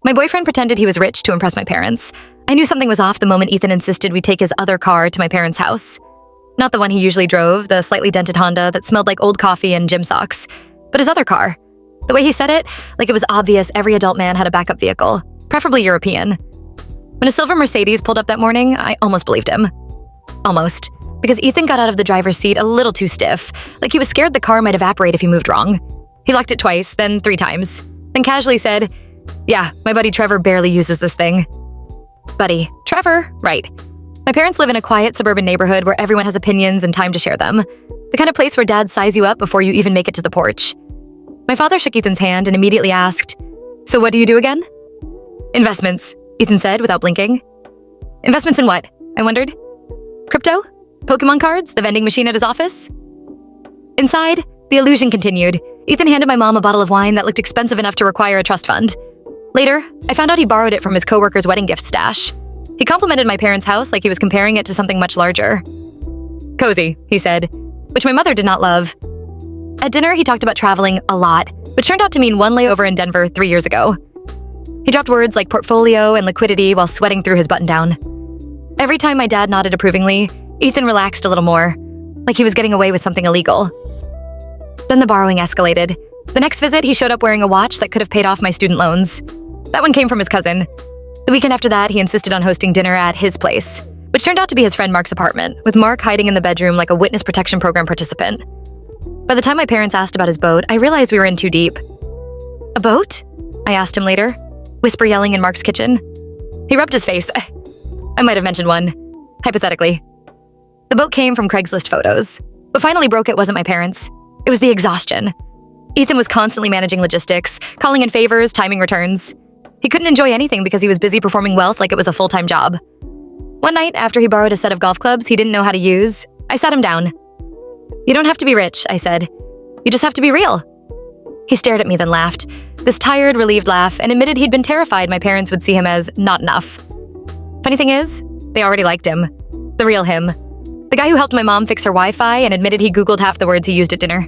My boyfriend pretended he was rich to impress my parents. I knew something was off the moment Ethan insisted we take his other car to my parents' house. Not the one he usually drove, the slightly dented Honda that smelled like old coffee and gym socks, but his other car. The way he said it, like it was obvious every adult man had a backup vehicle, preferably European. When a silver Mercedes pulled up that morning, I almost believed him. Almost. Because Ethan got out of the driver's seat a little too stiff, like he was scared the car might evaporate if he moved wrong. He locked it twice, then 3 times, then casually said, "Yeah, my buddy Trevor barely uses this thing." Buddy, Trevor, right. My parents live in a quiet suburban neighborhood where everyone has opinions and time to share them. The kind of place where dads size you up before you even make it to the porch. My father shook Ethan's hand and immediately asked, "So what do you do again?" "Investments," Ethan said without blinking. "Investments in what?" I wondered. "Crypto? Pokemon cards? The vending machine at his office?" Inside, the illusion continued. Ethan handed my mom a bottle of wine that looked expensive enough to require a trust fund. Later, I found out he borrowed it from his coworker's wedding gift stash. He complimented my parents' house like he was comparing it to something much larger. "Cozy," he said, which my mother did not love. At dinner, he talked about traveling a lot, which turned out to mean one layover in Denver 3 years ago. He dropped words like portfolio and liquidity while sweating through his button-down. Every time my dad nodded approvingly, Ethan relaxed a little more, like he was getting away with something illegal. Then the borrowing escalated. The next visit, he showed up wearing a watch that could have paid off my student loans. That one came from his cousin. The weekend after that, he insisted on hosting dinner at his place, which turned out to be his friend Mark's apartment, with Mark hiding in the bedroom like a witness protection program participant. By the time my parents asked about his boat, I realized we were in too deep. "A boat?" I asked him later, whisper yelling in Mark's kitchen. He rubbed his face. I might have mentioned one, hypothetically. The boat came from Craigslist photos. What finally broke it wasn't my parents. It was the exhaustion. Ethan was constantly managing logistics, calling in favors, timing returns. He couldn't enjoy anything because he was busy performing wealth like it was a full-time job. One night, after he borrowed a set of golf clubs he didn't know how to use, I sat him down. "You don't have to be rich," I said. "You just have to be real." He stared at me, then laughed, this tired, relieved laugh, and admitted he'd been terrified my parents would see him as not enough. Funny thing is, they already liked him. The real him. The guy who helped my mom fix her Wi-Fi and admitted he Googled half the words he used at dinner.